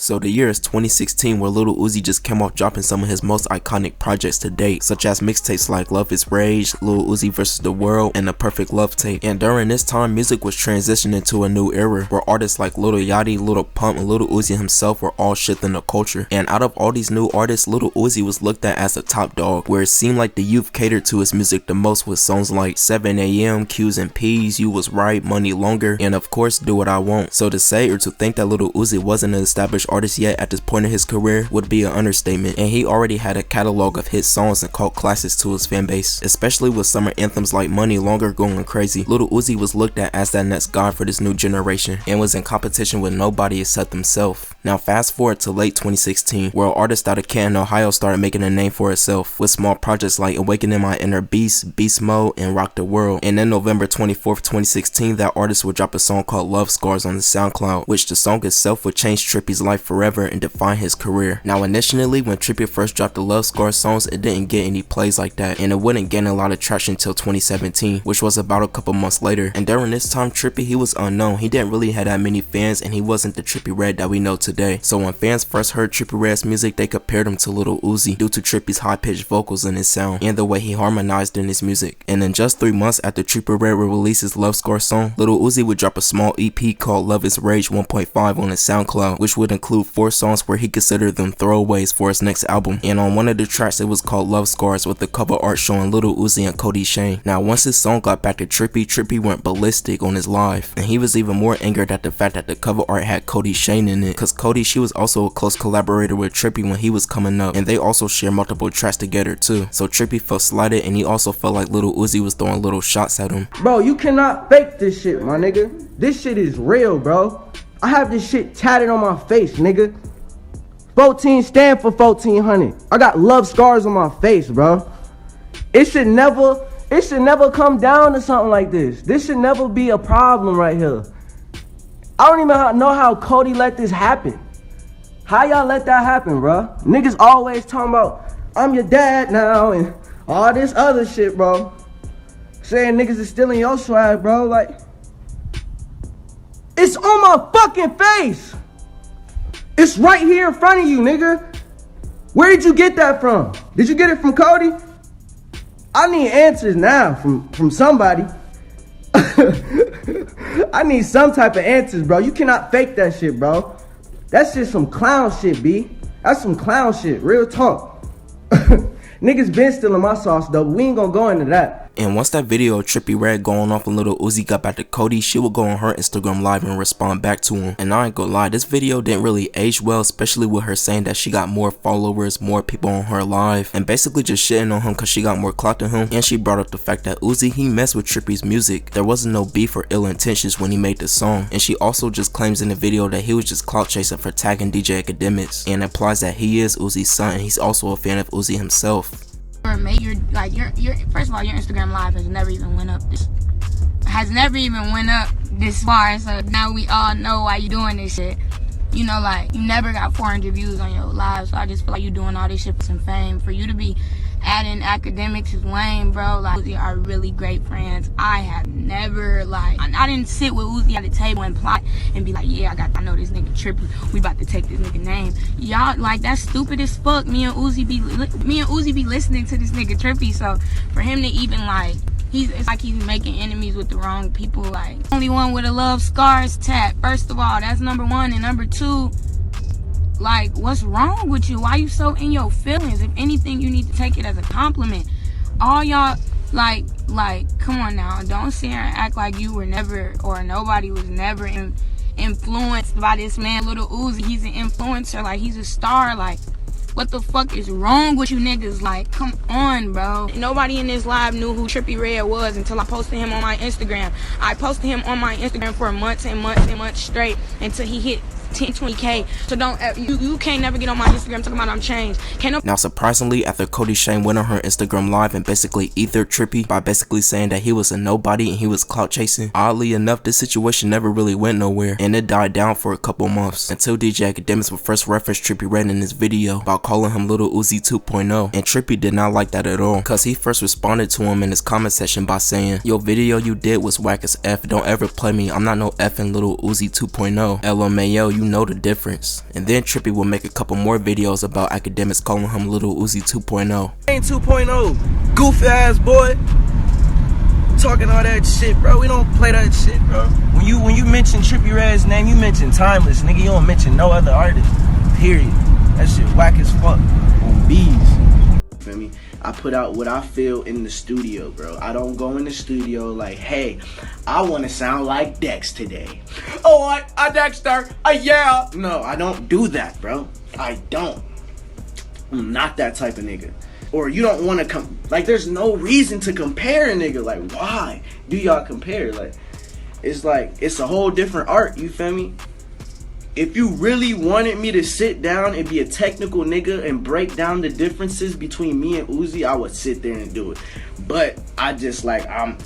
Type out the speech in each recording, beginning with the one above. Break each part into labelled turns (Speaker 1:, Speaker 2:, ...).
Speaker 1: So the year is 2016, where Lil Uzi just came off dropping some of his most iconic projects to date, such as mixtapes like Love is Rage, Lil Uzi vs. the World, and The Perfect Love Tape. And during this time, music was transitioning to a new era, where artists like Lil Yachty, Lil Pump, and Lil Uzi himself were all shifting the culture. And out of all these new artists, Lil Uzi was looked at as a top dog, where it seemed like the youth catered to his music the most with songs like 7 AM, Q's and P's, You Was Right, Money Longer, and of course Do What I Want. So to say or to think that Lil Uzi wasn't an established artist yet at this point in his career would be an understatement, and he already had a catalog of hit songs and cult classics to his fanbase, especially with summer anthems like Money Longer going crazy. Lil Uzi was looked at as that next god for this new generation, and was in competition with nobody except himself. Now fast forward to late 2016, where an artist out of Canton, Ohio started making a name for itself, with small projects like Awakening My Inner Beast, Beast Mode, and Rock the World. And then November 24th, 2016, that artist would drop a song called Love Scars on the SoundCloud, which the song itself would change TRIPPIE's life forever and define his career. Now initially, when TRIPPIE first dropped the Love Scars songs, it didn't get any plays like that, and it wouldn't gain a lot of traction until 2017, which was about a couple months later. And during this time, TRIPPIE, he was unknown. He didn't really have that many fans, and he wasn't the TRIPPIE Redd that we know today. So when fans first heard TRIPPIE Redd's music, they compared him to Lil Uzi due to TRIPPIE's high-pitched vocals and his sound, and the way he harmonized in his music. And in just 3 months after TRIPPIE Redd would release his Love Scars song, Lil Uzi would drop a small EP called Love is Rage 1.5 on his SoundCloud, which would include 4 songs where he considered them throwaways for his next album. And on one of the tracks, it was called Love Scars, with the cover art showing Lil Uzi and Cody Shane. Now once his song got back to TRIPPIE went ballistic on his live, and he was even more angered at the fact that the cover art had Cody Shane in it, cause Cody, she was also a close collaborator with TRIPPIE when he was coming up, and they also share multiple tracks together too. So TRIPPIE felt slighted, and he also felt like Lil Uzi was throwing little shots at him.
Speaker 2: Bro, you cannot fake this shit, my nigga. This shit is real, bro. I have this shit tatted on my face, nigga. 14 stand for 1400. I got love scars on my face, bro. It should never come down to something like this. This should never be a problem right here. I don't even know how Cody let this happen. How y'all let that happen, bro? Niggas always talking about, I'm your dad now, and all this other shit, bro. Saying niggas is stealing your swag, bro. Like, it's on my fucking face. It's right here in front of you, nigga. Where did you get that from? Did you get it from Cody? I need answers now from somebody. I need some type of answers, bro. You cannot fake that shit, bro. That's just some clown shit, B. That's some clown shit, real talk. Niggas been stealing my sauce, though, but we ain't gonna go into that.
Speaker 1: And once that video of TRIPPIE Redd going off and Lil Uzi got back to Cody, she would go on her Instagram live and respond back to him. And I ain't gonna lie, this video didn't really age well, especially with her saying that she got more followers, more people on her live, and basically just shitting on him cause she got more clout than him. And she brought up the fact that Uzi, he messed with TRIPPIE's music. There wasn't no beef or ill intentions when he made the song. And she also just claims in the video that he was just clout chasing for tagging DJ Academics, and implies that he is Uzi's son and he's also a fan of Uzi himself.
Speaker 3: First of all, your Instagram live has never even went up this far, so now we all know why you doing this shit. You know, like, you never got 400 views on your live, so I just feel like you doing all this shit for some fame. For you to be adding Academics is lame, bro. Like, Uzi are really great friends. I have never, like, I didn't sit with Uzi at the table and plot and be like, yeah, I know this nigga TRIPPIE. We about to take this nigga name. Y'all, like, that's stupid as fuck. Me and Uzi be listening to this nigga TRIPPIE. So for him to even, like, it's like he's making enemies with the wrong people. Like, only one with a Love Scars tat. First of all, that's number one. And number two, like, what's wrong with you? Why you so in your feelings? If anything, you need to take it as a compliment. All y'all, like, come on now. Don't sit here and act like you were never, or nobody was never influenced by this man, Lil Uzi. He's an influencer. Like, he's a star. Like, what the fuck is wrong with you niggas? Like, come on, bro. Nobody in this live knew who TRIPPIE Redd was until I posted him on my Instagram. I posted him on my Instagram for months and months and months straight until he hit 10-20K. So don't you can't never get on my Instagram talking about I'm changed.
Speaker 1: Now surprisingly, after Cody Shane went on her Instagram live and basically ethered TRIPPIE by basically saying that he was a nobody and he was clout chasing, oddly enough, this situation never really went nowhere, and it died down for a couple months until DJ Academics would first reference TRIPPIE Redd in his video about calling him Lil Uzi 2.0, and TRIPPIE did not like that at all, cause he first responded to him in his comment section by saying, "Your video you did was whack as F, don't ever play me, I'm not no effing Lil Uzi 2.0, LMAO, you know the difference. And then Trippie will make a couple more videos about academics calling him Lil Uzi 2.0.
Speaker 2: Ain't 2.0, goofy ass boy. Talking all that shit, bro. We don't play that shit, bro. When you mention Trippie Redd's name, you mention Timeless, nigga. You don't mention no other artist. Period. That shit whack as fuck on bees. Feel me? I put out what I feel in the studio, bro. I don't go in the studio like, hey, I want to sound like Dex today. Oh, I Dexter. Yeah. No, I don't do that, bro. I don't. I'm not that type of nigga. Or you don't want to come, like, there's no reason to compare a nigga. Like, why do y'all compare? Like, it's a whole different art, you feel me? If you really wanted me to sit down and be a technical nigga and break down the differences between me and Uzi, I would sit there and do it. But I just, like, I'm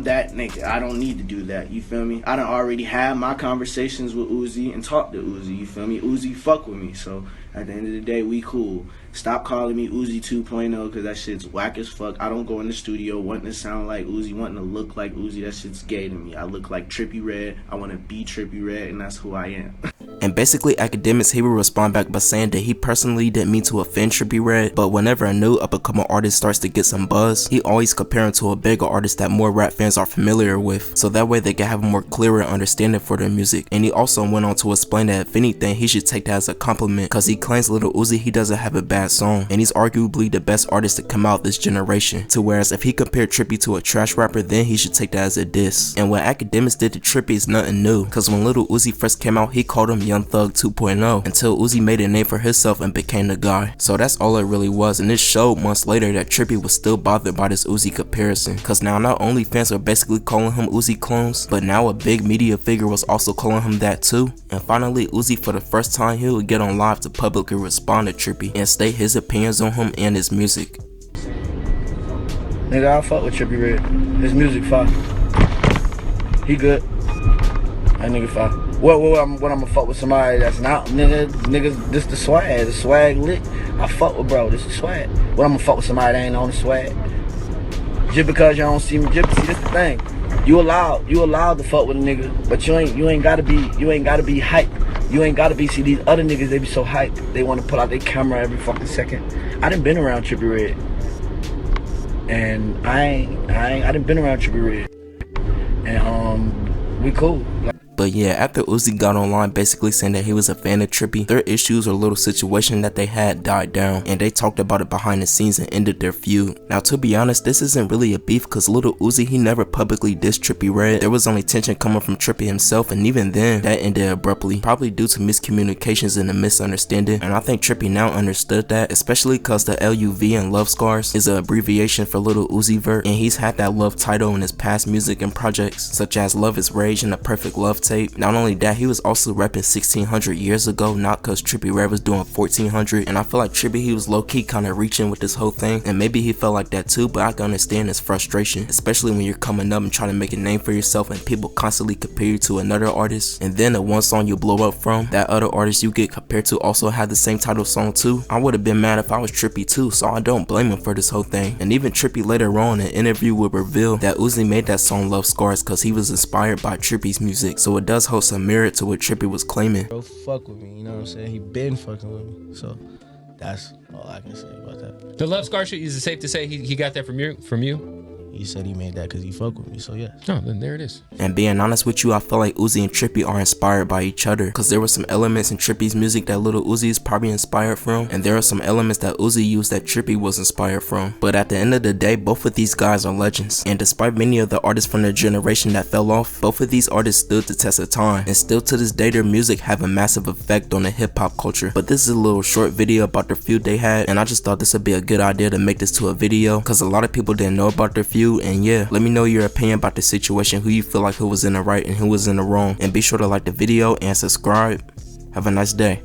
Speaker 2: that nigga. I don't need to do that, you feel me? I done already had my conversations with Uzi and talked to Uzi, you feel me? Uzi fuck with me, so at the end of the day, we cool. Stop calling me Uzi 2.0 because that shit's whack as fuck. I don't go in the studio wanting to sound like Uzi, wanting to look like Uzi. That shit's gay to me. I look like Trippie Redd. I want to be Trippie Redd, and that's who I am.
Speaker 1: And basically, academics, he would respond back by saying that he personally didn't mean to offend Trippie Redd, but whenever a new up-and-coming artist starts to get some buzz, he always compare him to a bigger artist that more rap fans are familiar with, so that way they can have a more clearer understanding for their music. And he also went on to explain that if anything, he should take that as a compliment, cause he claims Lil Uzi, he doesn't have a bad song, and he's arguably the best artist to come out this generation. To whereas if he compared Trippie to a trash rapper, then he should take that as a diss. And what academics did to Trippie is nothing new, cause when Lil Uzi first came out, he called him Young Thug 2.0 until Uzi made a name for himself and became the guy. So that's all it really was, and it showed months later that Trippie was still bothered by this Uzi comparison, cause now not only fans are basically calling him Uzi clones, but now a big media figure was also calling him that too. And finally, Uzi, for the first time, he would get on live to publicly respond to Trippie and state his opinions on him and his music.
Speaker 2: Nigga, I fuck with Trippie Redd. His music fire. He good. That nigga fire. What I'm gonna fuck with somebody that's not, nigga, this the swag lit. I fuck with bro, this the swag. What I'm gonna fuck with somebody that ain't on the swag? Just because you don't see me, just see this the thing. You allowed to fuck with a nigga, but you ain't gotta be hype. You ain't gotta be, see these other niggas, they be so hyped. They wanna pull out their camera every fucking second. I done been around Trippie Redd. And I done been around Trippie Redd. And we cool.
Speaker 1: But yeah, after Uzi got online basically saying that he was a fan of Trippie, their issues or little situation that they had died down, and they talked about it behind the scenes and ended their feud. Now to be honest, this isn't really a beef cause Lil Uzi, he never publicly dissed Trippie Redd. There was only tension coming from Trippie himself, and even then, that ended abruptly, probably due to miscommunications and a misunderstanding. And I think Trippie now understood that, especially cause the LUV in Love Scars is an abbreviation for Lil Uzi Vert, and he's had that love title in his past music and projects, such as Love is Rage and The Perfect Love Tape. Not only that, he was also repping 1600 years ago, not cause Trippie Redd was doing 1400, and I feel like Trippie, he was low-key kind of reaching with this whole thing, and maybe he felt like that too, but I can understand his frustration, especially when you're coming up and trying to make a name for yourself and people constantly compare you to another artist, and then the one song you blow up from, that other artist you get compared to also had the same title song too. I would have been mad if I was Trippie too, so I don't blame him for this whole thing. And even Trippie later on in an interview would reveal that Uzi made that song Love Scars cause he was inspired by Trippie's music, so it does hold some merit to what Trippie was claiming.
Speaker 2: Bro, fuck with me, you know what I'm saying? He been fucking with me, so that's all I can say about that.
Speaker 4: The Love Scar shit, is it safe to say he got that from you?
Speaker 2: He said he made that because he fuck with me, so yeah.
Speaker 4: Oh, then there it is.
Speaker 1: And being honest with you, I feel like Uzi and Trippie are inspired by each other, because there were some elements in Trippie's music that Lil Uzi is probably inspired from, and there are some elements that Uzi used that Trippie was inspired from. But at the end of the day, both of these guys are legends, and despite many of the artists from their generation that fell off, both of these artists stood the test of time, and still to this day their music have a massive effect on the hip-hop culture. But this is a little short video about the feud they had, and I just thought this would be a good idea to make this to a video, because a lot of people didn't know about their feud. And yeah, let me know your opinion about the situation, who you feel like who was in the right and who was in the wrong, and be sure to like the video and subscribe. Have a nice day.